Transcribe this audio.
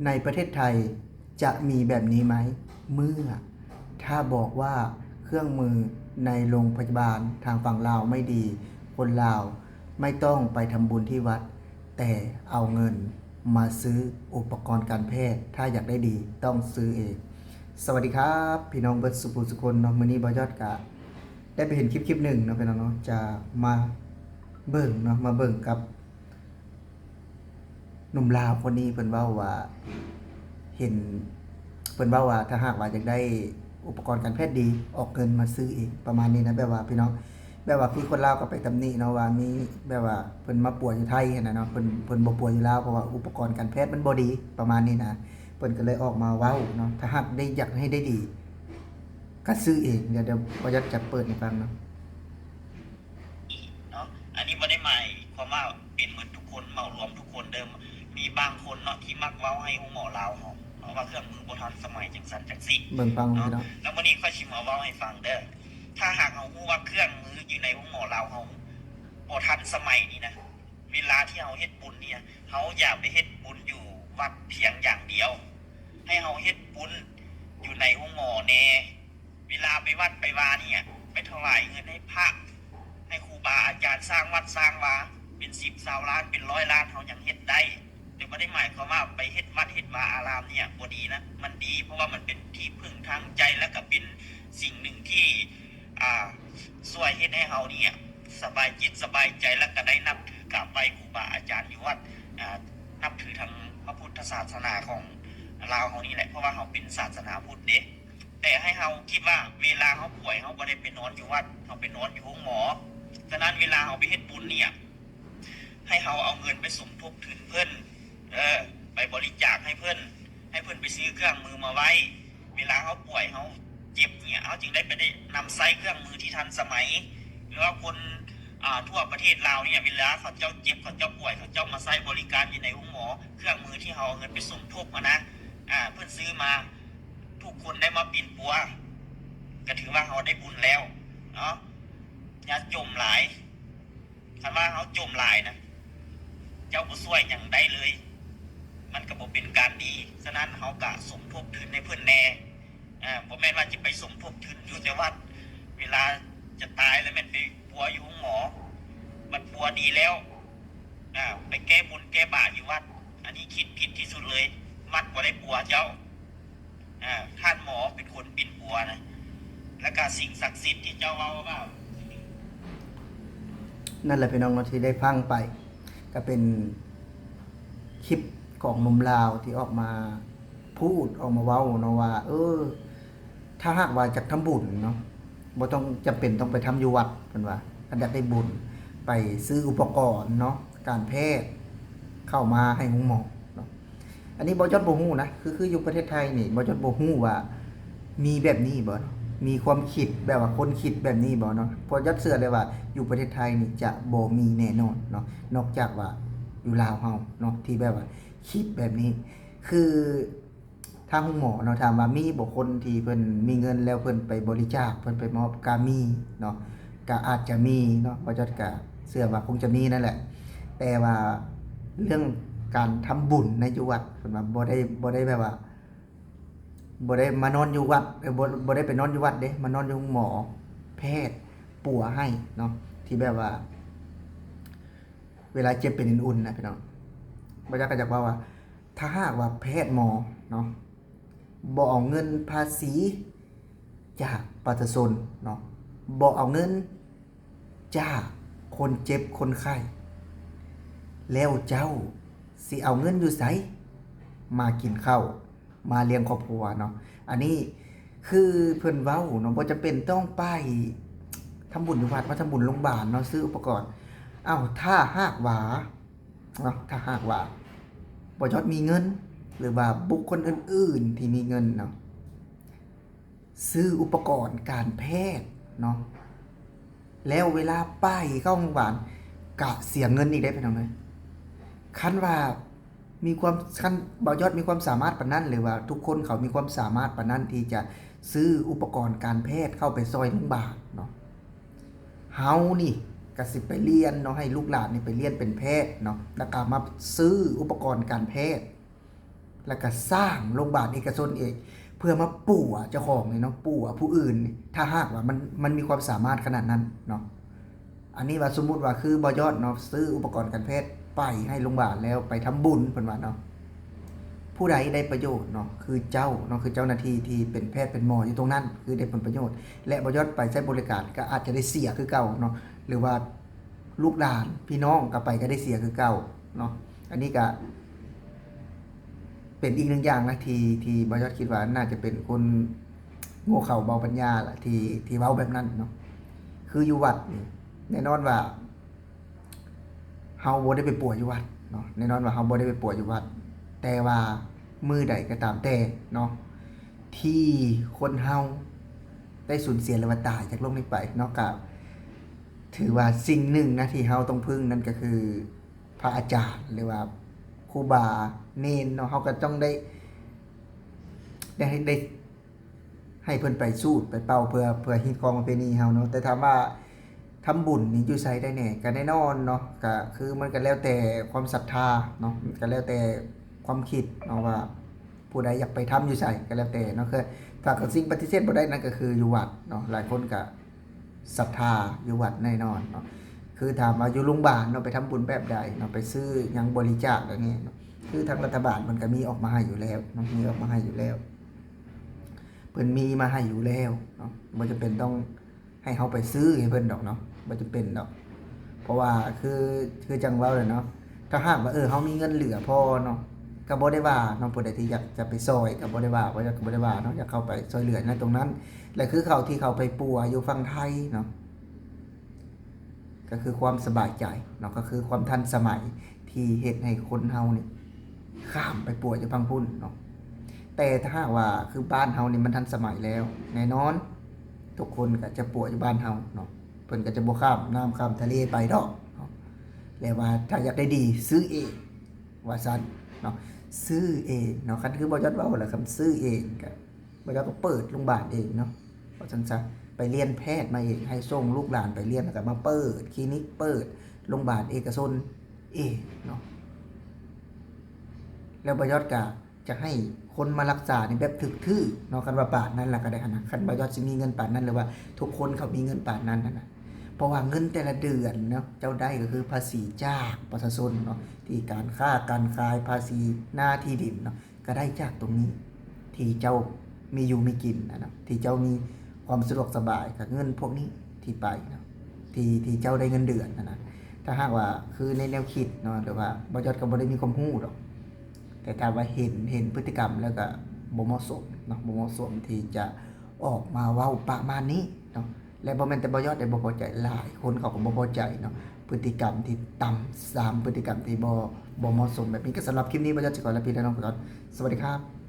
ในประเทศไทยจะมีแบบนี้ไหมเมื่อถ้าบอกว่าเครื่องมือในโรงพยาบาลทางฝั่งลาวไม่ดีคนลาวไม่ต้องไปทำบุญที่วัดแต่เอาเงินมาซื้ออุปกรณ์การแพทย์ถ้าอยากได้ดีต้องซื้อเองสวัสดีครับพี่น้องเบิร์ดสุขุสุคนเนาะมื้อนี้บ่ยอดกะได้ไปเห็นคลิปหนึ่งเนาะพี่น้องเนาะจะมาเบิ่งเนาะมาเบิ่งกับหนุ่มลาวคนนี้เพิ่นเว้าว่าเห็นเพิ่นเว้าว่าถ้าหากว่าอยากได้อุปกรณ์การแพทย์ดีออกเงินมาซื้อเองประมาณนี้นะแบบว่าพี่น้องแบบว่าพี่คนลาวก็ไปตำหนิเนาะว่ามีแบบว่าเพิ่นมาป่วยอยู่ไทยหั่นน่ะเนาะเพิ่นบ่ป่วยอยู่ลาวเพราะว่าอุปกรณ์การแพทย์มันบ่ดีประมาณนี้นะเพิ่นก็เลยออกมาเว้าเนาะถ้าหากได้อยากให้ได้ดีก็ซื้อเองเดี๋ยวบ่อยากจะเปิดให้ฟังเนาะเนาะอันนี้ไม่ได้หมายความว่าเป็นเหมือนทุกคนเหมารวมทุกคนเดิมมีบางคนเนาะที่มักเว้าให้หมอลาวเขาเนาะว่าเครื่องมือโบราณสมัยจังสันจังซี่เบิ่งฟังเนาะพี่น้องแล้ววันนี้ค่อยชิมมาเว้าให้ฟังเด้อถ้าหากเอาฮู้ว่าเครื่องมืออยู่ในหมอลาวเขาบ่ทันสมัยนี้นะเวลาที่เฮาเฮ็ดบุญเนี่ยเฮาอย่าไปเฮ็ดบุญอยู่วัดเพียงอย่างเดียว ให้เฮาเฮ็ดบุญอยู่ในหมอแน่เวลาไปวัดไปวาเนี่ยไปถวายเงินให้พระให้ครูบาอาจารย์สร้างวัดสร้างวาเป็น10 20 ล้านเป็น100 ล้านเขายังเฮ็ดได้แต่ไม่ได้หมายความว่าไปเฮ็ดวัดเฮ็ดวาอารามเนี่ยบ่ดีนะมันดีเพราะว่ามันเป็นที่พึ่งทางใจและก็เป็นสิ่งหนึ่งที่ช่วยเฮ็ดให้เฮาเนี่ยสบายจิตสบายใจและก็ได้นับถือกราบไหว้ครูบาอาจารย์อยู่วัดนับถือทางพระพุทธศาสนาของลาวเฮานี่แหละเพราะว่าเฮาเป็นศาสนาพุทธเด้แต่ให้เฮาคิดว่าเวลาเฮาป่วยเฮาบ่ได้ไปนอนอยู่วัดเฮาไปนอนอยู่ห้องหมอฉะนั้นเวลาเฮาไปเฮ็ดบุญเนี่ยให้เฮาเอาเงินไปสมทบทุนเพิ่นไปบริจาคให้เพิ่นไปซื้อเครื่องมือมาไว้เวลาเฮาป่วยเฮาเจ็บเนี่ยเฮาจึงได้ไปได้นำใช้เครื่องมือที่ทันสมัยหรือว่าคนทั่วประเทศลาวเนี่ยเวลาเขาเจ้าเจ็บเขาเจ้าป่วยเขาเจ้ามาใช้บริการอยู่ในห้องหมอเครื่องมือที่เฮาเอาเงินไปสมทบนะเพิ่นซื้อมาทุกคนได้มาปิ่นปัวก็ถือว่าเฮาได้บุญแล้วเนาะอย่าจมหลายคันว่าเฮาจมหลายนะเจ้าบ่ช่วยหยังได้เลยมันก็บ่เป็นการดีฉะนั้นเฮาก็สมทบทุนให้เพิ่นแน่บ่แม่นว่าจะไปสมทบทุนอยู่แต่วัดเวลาจะตายแล้วแม่นไปปัวอยู่ห้องหมอมันปัวดีแล้วไปแก้บุญแก้บาปอยู่วัดอันนี้คิดผิดที่สุดเลยวัดบ่ได้ปัวเจ้าท่านหมอเป็นคนปิ่นปัวนะแล้วก็สิ่งศักดิ์สิทธิ์ที่เจ้าเว้าว่านั่นแหละพี่น้องเนาะที่ได้ฟังไปก็เป็นคลิปของหนุ่มลาวที่ออกมาพูดออกมาเว้าเนาะว่าถ้าหากว่าจากทำบุญเนาะบ่ต้องจำเป็นต้องไปทำอยู่วัดเพิ่นว่าอันอยากได้บุญไปซื้ออุปกรณ์เนาะการแพทย์เข้ามาให้หมอเนาะอันนี้บ่ยอดบ่ฮู้นะคืออยู่ประเทศไทยนี่บ่ยอดบ่ฮู้ว่ามีแบบนี้บ่เนาะมีความคิดแบบว่าคนคิดแบบนี้บ่เนาะเพราะยอดเชื่อเลยว่าอยู่ประเทศไทยนี่จะบ่มีแน่นอนเนาะนอกจากว่าอยู่ลาวเฮาเนาะที่แบบว่าคิดแบบนี้คือทางหมอเนาะถามว่ามีบ่คนที่เพิ่นมีเงินแล้วเพิ่นไปบริจาคเพิ่นไปมอบก็มีเนาะก็อาจจะมีเนาะบ่จดก็เชื่อว่าคงจะมีนั่นแหละแต่ว่าเรื่องการทำบุญในอยู่วัดเพิ่นว่าบ่ได้แบบว่าบ่ได้มานอนอยู่วัดบ่ได้ไปนอนอยู่วัดเด้มานอนอยู่หมอแพทย์ปัวให้เนาะที่แบบว่าเวลาเจ็บเป็นอุ่นๆนะพี่น้องบ่อยากก็อยากว่าถ้าหากว่าแพทย์หมอเนาะบ่เอาเงินภาษีจากประชาชนเนาะบ่เอาเงินจากคนเจ็บคนไข้แล้วเจ้าสิเอาเงินอยู่ไสมากินข้าวมาเลี้ยงครอบครัวเนาะอันนี้คือเพิ่นเว้าเนาะบ่จำเป็นต้องไปทำบุญอยู่วัดมาทำบุญโรงพยาบาลเนาะซื้ออุปกรณ์ถ้าหากว่าเนาะถ้าหากว่าบ่ยอดมีเงินหรือว่าบุคคลอื่นๆที่มีเงินเนาะซื้ออุปกรณ์การแพทย์เนาะแล้วเวลาไปเข้าโรงพยาบาลก็เสียเงินอีกได้พี่น้องเอ้ยคันว่ามีความคันบ่ยอดมีความสามารถปานนั้นหรือว่าทุกคนเขามีความสามารถปานนั้นที่จะซื้ออุปกรณ์การแพทย์เข้าไปซอยโรงพยาบาลเนาะเฮานี่ก็สิไปเรียนเนาะให้ลูกหลานนี่ไปเรียนเป็นแพทย์เนาะแล้วก็มาซื้ออุปกรณ์การแพทย์ แล้วก็สร้างโรงพยาบาลเอกชนเองเพื่อมาปั่วเจ้าของนี่เนาะปั่วผู้อื่นนี่ถ้าหากว่ามันมีความสามารถขนาดนั้นเนาะอันนี้ว่าสมมุติว่าคือบอยอดเนาะซื้ออุปกรณ์การแพทย์ไปให้โรงพยาบาลแล้วไปทำบุญเพิ่นว่าเนาะผู้ใดได้ประโยชน์เนาะคือเจ้าเนาะคือเจ้าหน้าที่ที่เป็นแพทย์เป็นหมออยู่ตรงนั้นคือได้ผลประโยชน์และบอยอดไปใช้บริการก็อาจจะได้เสียคือเก่าเนาะหรือว่าลูกหลานพี่น้องก็ไปก็ได้เสียคือเก่าเนาะอันนี้ก็เป็นอีกหนึ่งอย่างนะที่บอยอดคิดว่าน่าจะเป็นคนโง่เขลาเบาปัญญาล่ะที่เว้าแบบนั้นเนาะคืออยู่วัดนี่แน่นอนว่าเฮาบ่ได้ไปป่วยอยู่วัดเนาะแน่นอนว่าเฮาบ่ได้ไปป่วยอยู่วัดแต่ว่ามือใดก็ตามแต่เนาะที่คนเฮาได้สูญเสียหรือว่าตายจากโลกนี้ไปเนาะก็ถือว่าสิ่งหนึ่งนะที่เฮาต้องพึ่งนั่นก็คือพระอาจารย์หรือว่าครูบาเนนเนาะเฮาก็ต้องได้ให้เพิ่นไปสูดไปเป่าเพื่อฮิตของประเพณีเฮาเนาะแต่ถามว่าทำบุญนี่อยู่ไสได้แน่ก็แน่นอนเนาะก็คือมันก็แล้วแต่ความศรัทธาเนาะก็แล้วแต่ความคิดเนาะว่าผู้ใดอยากไปทำอยู่ไสก็แล้วแต่เนาะคือถ้าก็สิ่งปฏิเสธบ่ได้นั่นก็คืออยู่วัดเนาะหลายคนก็ศรัทธาอยู่วัดแน่นอนเนาะคือถามว่าอยู่โรงพยาบาลเนาะไปทำบุญแบบใดเนาะไปซื้อหยังบริจาคอะไรเงี้ยเนาะคือทางรัฐบาลมันก็มีออกมาให้อยู่แล้วเนาะมีออกมาให้อยู่แล้วเพิ่นมีมาให้อยู่แล้วเนาะบ่จำเป็นต้องให้เฮาไปซื้อให้เพิ่นดอกเนาะบ่จำเป็นดอกเพราะว่าคือจังเว้าเลยเนาะถ้าหากว่าเฮามีเงินเหลือพอเนาะก็บ่ได้ว่าเนาะผู้ใดที่อยากจะไปซอยก็บ่ได้ว่าก็บ่ได้ว่าเนาะอยากเข้าไปซอยเหลือในตรงนั้นและคือเขาที่เขาไปปัวอยู่ฝั่งไทยเนาะก็คือความสบายใจเนาะก็คือความทันสมัยที่เฮ็ดให้คนเฮานี่ข้ามไปปัวอยู่ฝั่งพุ่นเนาะแต่ถ้าหากว่าคือบ้านเฮานี่มันทันสมัยแล้วแน่นอนทุกคนก็จะปัวอยู่บ้านเฮาเนาะเพิ่นก็จะบ่ข้ามน้ำข้ามทะเลไปดอกเนาะแล้วว่าถ้าอยากได้ดีซื้อเองว่าซั่นเนาะซื้อเองเนาะคันคือบ่ยอดเว้าแหละคำซื้อเองก็บ่ยอดก็เปิดโรงพยาบาลเองเนาะว่าซั่นซะไปเรียนแพทย์มาเองให้ส่งลูกหลานไปเรียนแล้วก็มาเปิดคลินิกเปิดโรงพยาบาลเอกชนเองเนาะแล้วบ่ยอดก็จะให้คนมารักษาในแบบถึกทื่อเนาะคันว่าปานนั้นล่ะก็ได้หั่นน่ะคันบ่ยอดสิมีเงินปานนั้นหรือว่าทุกคนเขามีเงินปานนั้นน่ะเพราะว่าเงินแต่ละเดือนเนาะเจ้าได้ก็คือภาษีจากประชาชนเนาะที่การค้าการขายภาษีหน้าที่ดินเนาะก็ได้จากตรงนี้ที่เจ้ามีอยู่มีกินนะที่เจ้ามีความสะดวกสบายกับเงินพวกนี้ที่ไปเนาะที่เจ้าได้เงินเดือนนะถ้าหากว่าคือในแนวคิดเนาะหรือว่าบ่ยอดก็บ่ได้มีความรู้ดอกแต่ถ้าว่าเห็นพฤติกรรมแล้วก็บ่เหมาะสมเนาะบ่เหมาะสมที่จะออกมาเว้าประมาณนี้เนาะและบ่แม่นแต่บ่ยอดได้บ่พอใจหลายคนเขาก็บ่พอใจเนาะพฤติกรรมที่ต่ำ3พฤติกรรมที่บ่เหมาะสมแบบนี้ก็สำหรับคลิปนี้บ่ยอดสิขอลาพี่น้องก่อนสวัสดีครับ